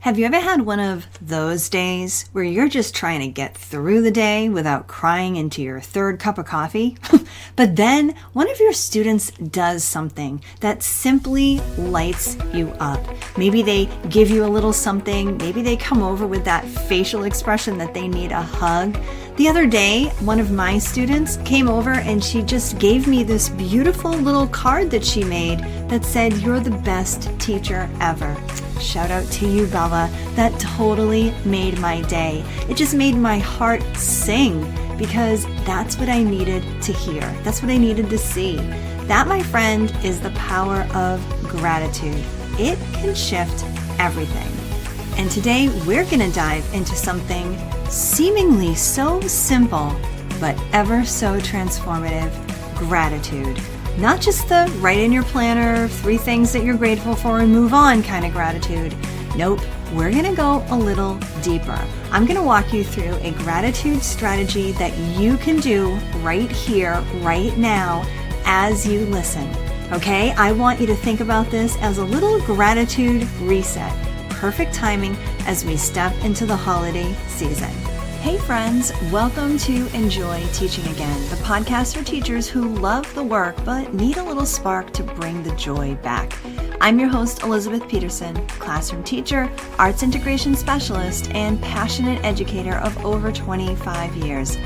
Have you ever had one of those days where you're just trying to get through the day without crying into your third cup of coffee? But then one of your students does something that simply lights you up. Maybe they give you a little something. Maybe they come over with that facial expression that they need a hug. The other day, one of my students came over and she just gave me this beautiful little card that she made that said, "You're the best teacher ever." Shout out to you, Bella. That totally made my day. It just made my heart sing because that's what I needed to hear. That's what I needed to see. That, my friend, is the power of gratitude. It can shift everything. And today we're going to dive into something seemingly so simple, but ever so transformative: gratitude. Not just the write in your planner 3 things that you're grateful for and move on kind of gratitude. Nope, we're going to go a little deeper. I'm going to walk you through a gratitude strategy that you can do right here, right now, as you listen. Okay, I want you to think about this as a little gratitude reset. Perfect timing as we step into the holiday season. Hey friends, welcome to Enjoy Teaching Again, the podcast for teachers who love the work but need a little spark to bring the joy back. I'm your host, Elizabeth Peterson, classroom teacher, arts integration specialist, and passionate educator of over 25 years.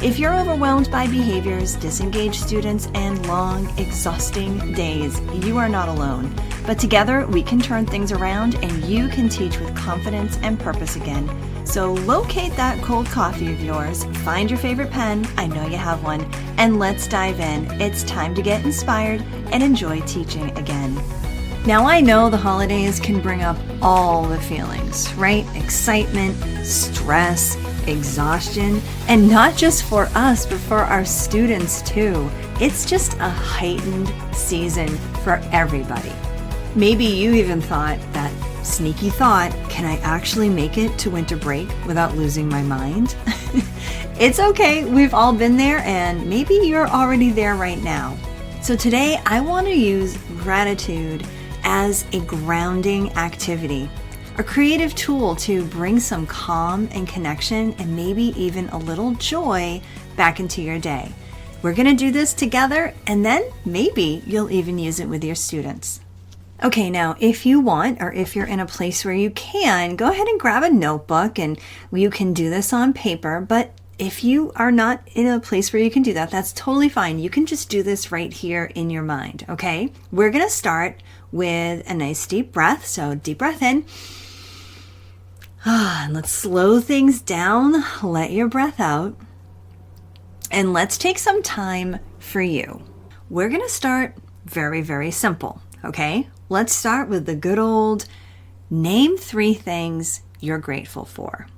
If you're overwhelmed by behaviors, disengaged students, and long, exhausting days, you are not alone. But together, we can turn things around and you can teach with confidence and purpose again. So locate that cold coffee of yours, find your favorite pen, I know you have one, and let's dive in. It's time to get inspired and enjoy teaching again. Now, I know the holidays can bring up all the feelings, right? Excitement, stress, exhaustion, and not just for us, but for our students too. It's just a heightened season for everybody. Maybe you even thought that sneaky thought, can I actually make it to winter break without losing my mind? It's okay, we've all been there, and maybe you're already there right now. So today I want to use gratitude as a grounding activity, a creative tool to bring some calm and connection and maybe even a little joy back into your day. We're going to do this together, and then maybe you'll even use it with your students. Okay, now if you want, or if you're in a place where you can, go ahead and grab a notebook, and you can do this on paper. But if you are not in a place where you can do that, that's totally fine. You can just do this right here in your mind, okay? We're going to start with a nice deep breath. So deep breath in. And let's slow things down. Let your breath out. And let's take some time for you. We're going to start very, very simple, okay? Let's start with the good old name 3 things you're grateful for.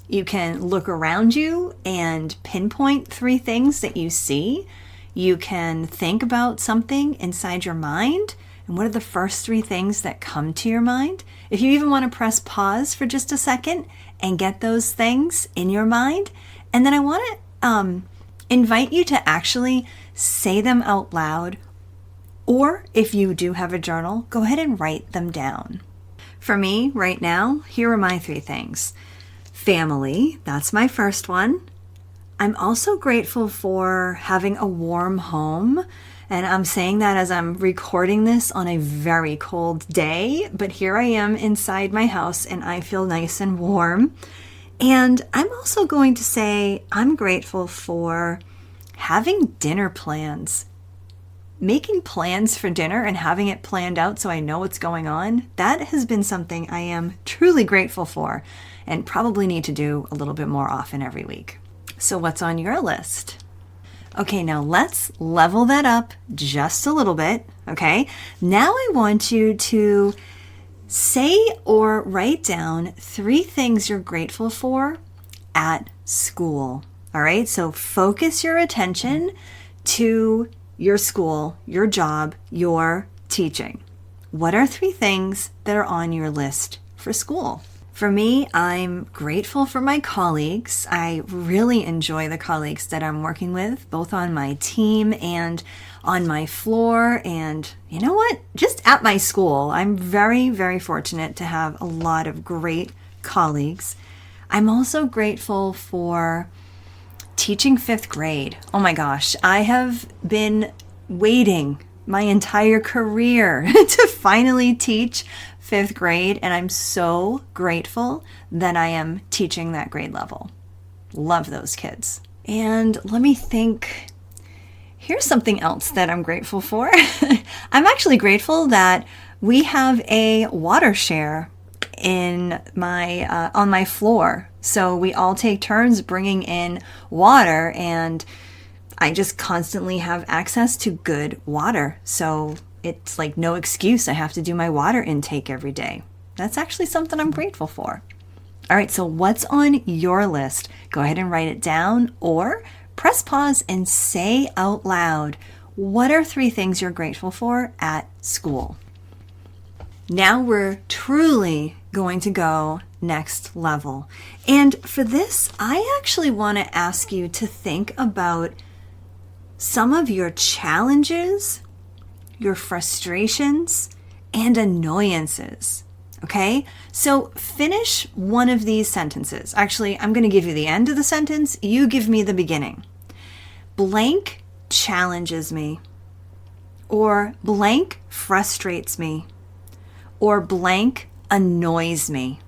You can look around you and pinpoint 3 things that you see. You can think about something inside your mind. And what are the first 3 things that come to your mind? If you even want to press pause for just a second and get those things in your mind. And then I want to invite you to actually say them out loud. Or if you do have a journal, go ahead and write them down. For me, right now, here are my 3 things. Family, that's my first one. I'm also grateful for having a warm home. And I'm saying that as I'm recording this on a very cold day. But here I am inside my house and I feel nice and warm. And I'm also going to say I'm grateful for having dinner plans. Making plans for dinner and having it planned out so I know what's going on, that has been something I am truly grateful for and probably need to do a little bit more often every week. So what's on your list? Okay, now let's level that up just a little bit, okay? Now I want you to say or write down 3 things you're grateful for at school, all right? So focus your attention to your school, your job, your teaching. What are 3 things that are on your list for school? For me, I'm grateful for my colleagues. I really enjoy the colleagues that I'm working with, both on my team and on my floor. And you know what? Just at my school, I'm very, very fortunate to have a lot of great colleagues. I'm also grateful for teaching fifth grade. Oh my gosh, I have been waiting my entire career to finally teach fifth grade, and I'm so grateful that I am teaching that grade level. Love those kids. And let me think. Here's something else that I'm grateful for. I'm actually grateful that we have a water share in my on my floor. So we all take turns bringing in water, and I just constantly have access to good water. So it's like no excuse. I have to do my water intake every day. That's actually something I'm grateful for. All right, so what's on your list? Go ahead and write it down or press pause and say out loud, what are 3 things you're grateful for at school? Now we're truly going to go next level. And for this, I actually want to ask you to think about some of your challenges, your frustrations, and annoyances. Okay? So finish one of these sentences. Actually, I'm going to give you the end of the sentence. You give me the beginning. Blank challenges me, or blank frustrates me, or blank annoys me.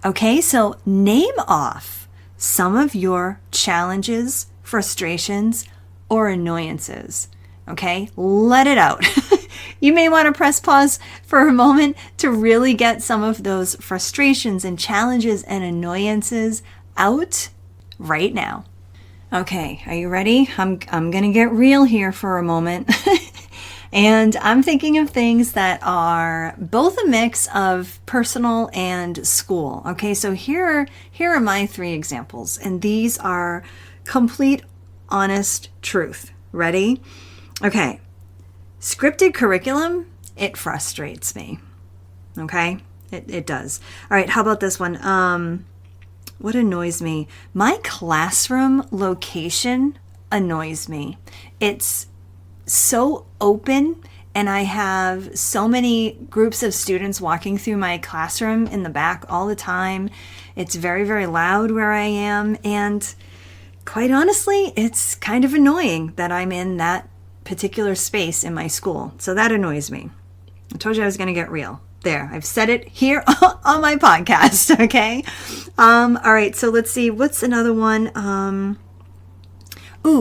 Okay? So name off some of your challenges, frustrations, or annoyances. Okay, let it out. You may want to press pause for a moment to really get some of those frustrations and challenges and annoyances out right now. Okay, are you ready? I'm going to get real here for a moment. And I'm thinking of things that are both a mix of personal and school. Okay, so here are my 3 examples, and these are complete honest truth. Ready? Okay. Scripted curriculum, it frustrates me. Okay? It does. All right, how about this one? What annoys me? My classroom location annoys me. It's so open, and I have so many groups of students walking through my classroom in the back all the time. It's very, very loud where I am, and quite honestly, it's kind of annoying that I'm in that particular space in my school. So that annoys me. I told you I was going to get real. There, I've said it here on my podcast, okay? All right, so let's see. What's another one?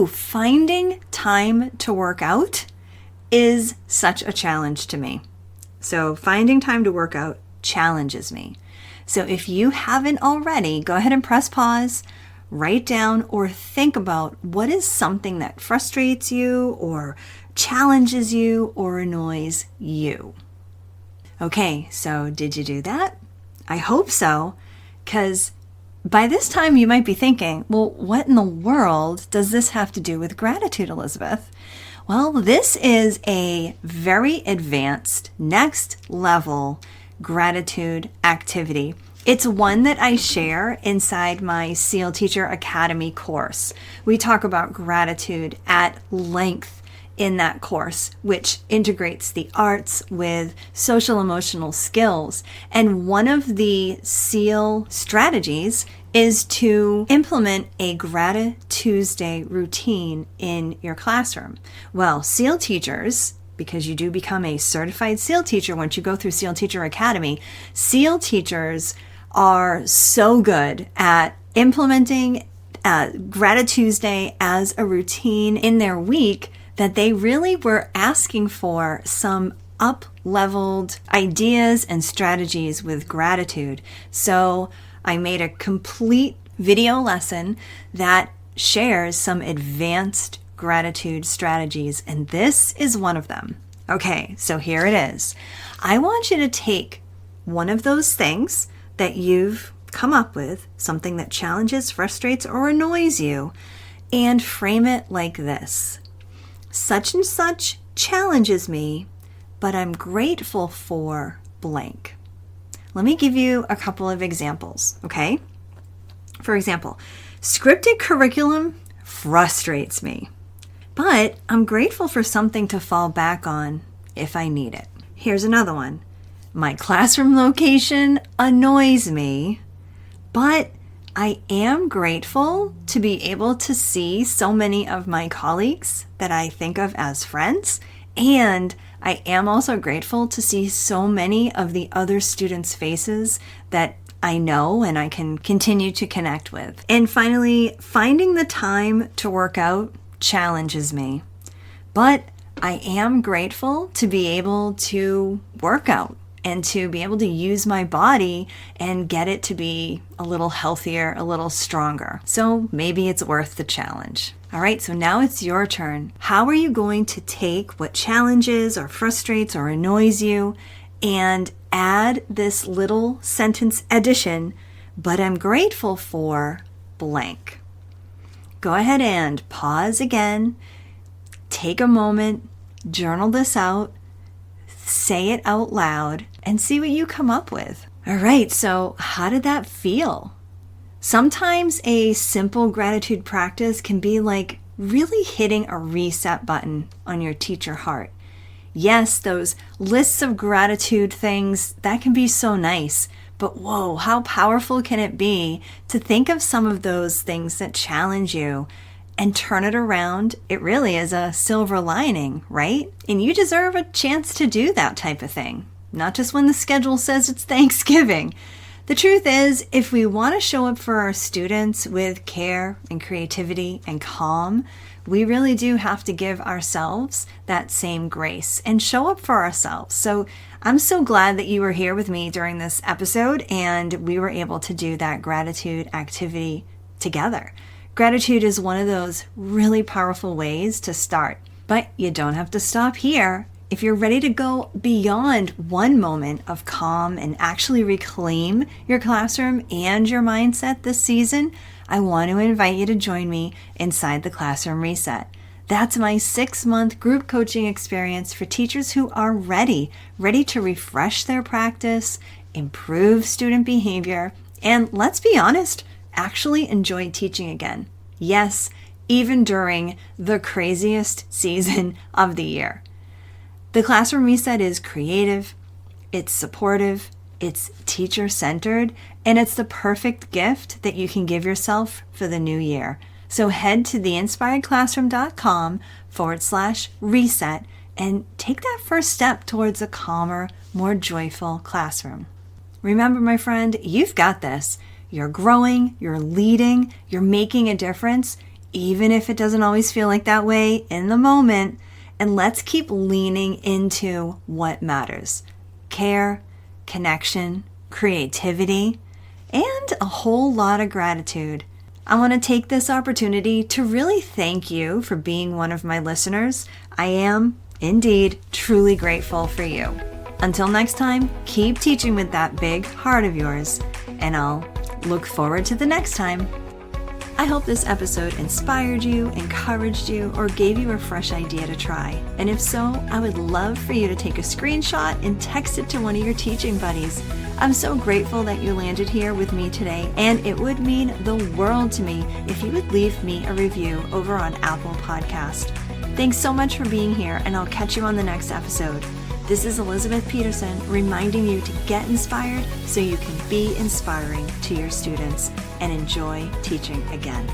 Finding time to work out is such a challenge to me. So finding time to work out challenges me. So if you haven't already, go ahead and press pause, write down or think about what is something that frustrates you or challenges you or annoys you. Okay, so did you do that? I hope so, because by this time you might be thinking, well, what in the world does this have to do with gratitude, Elizabeth? Well, this is a very advanced, next level gratitude activity. It's one that I share inside my SEAL Teacher Academy course. We talk about gratitude at length in that course, which integrates the arts with social emotional skills. And one of the SEAL strategies is to implement a Gratitude Tuesday routine in your classroom. Well, SEAL teachers, because you do become a certified SEAL teacher once you go through SEAL Teacher Academy, SEAL teachers are so good at implementing Gratitude Tuesday as a routine in their week that they really were asking for some up-leveled ideas and strategies with gratitude. So I made a complete video lesson that shares some advanced gratitude strategies, and this is one of them. Okay, so here it is. I want you to take one of those things that you've come up with, something that challenges, frustrates, or annoys you, and frame it like this. Such and such challenges me, but I'm grateful for blank. Let me give you a couple of examples, okay? For example, scripted curriculum frustrates me, but I'm grateful for something to fall back on if I need it. Here's another one. My classroom location annoys me, but I am grateful to be able to see so many of my colleagues that I think of as friends, and I am also grateful to see so many of the other students' faces that I know and I can continue to connect with. And finally, finding the time to work out challenges me, but I am grateful to be able to work out and to be able to use my body and get it to be a little healthier, a little stronger. So maybe it's worth the challenge. All right, so now it's your turn. How are you going to take what challenges or frustrates or annoys you and add this little sentence addition, but I'm grateful for blank? Go ahead and pause again, take a moment, journal this out, say it out loud, and see what you come up with. All right, so how did that feel? Sometimes a simple gratitude practice can be like really hitting a reset button on your teacher heart. Yes, those lists of gratitude things, that can be so nice, but whoa, how powerful can it be to think of some of those things that challenge you and turn it around? It really is a silver lining, right? And you deserve a chance to do that type of thing, not just when the schedule says it's Thanksgiving. The truth is, if we want to show up for our students with care and creativity and calm, we really do have to give ourselves that same grace and show up for ourselves. So I'm so glad that you were here with me during this episode and we were able to do that gratitude activity together. Gratitude is one of those really powerful ways to start, but you don't have to stop here. If you're ready to go beyond one moment of calm and actually reclaim your classroom and your mindset this season, I want to invite you to join me inside the Classroom Reset. That's my 6-month group coaching experience for teachers who are ready to refresh their practice, improve student behavior, and let's be honest, actually enjoy teaching again. Yes, even during the craziest season of the year. The Classroom Reset is creative, it's supportive, it's teacher-centered, and it's the perfect gift that you can give yourself for the new year. So head to theinspiredclassroom.com/reset and take that first step towards a calmer, more joyful classroom. Remember, my friend, you've got this. You're growing, you're leading, you're making a difference, even if it doesn't always feel like that way in the moment. And let's keep leaning into what matters. Care, connection, creativity, and a whole lot of gratitude. I want to take this opportunity to really thank you for being one of my listeners. I am, indeed, truly grateful for you. Until next time, keep teaching with that big heart of yours, and I'll look forward to the next time. I hope this episode inspired you, encouraged you, or gave you a fresh idea to try. And if so, I would love for you to take a screenshot and text it to one of your teaching buddies. I'm so grateful that you landed here with me today, and it would mean the world to me if you would leave me a review over on Apple Podcast. Thanks so much for being here, and I'll catch you on the next episode. This is Elizabeth Peterson reminding you to get inspired so you can be inspiring to your students and enjoy teaching again.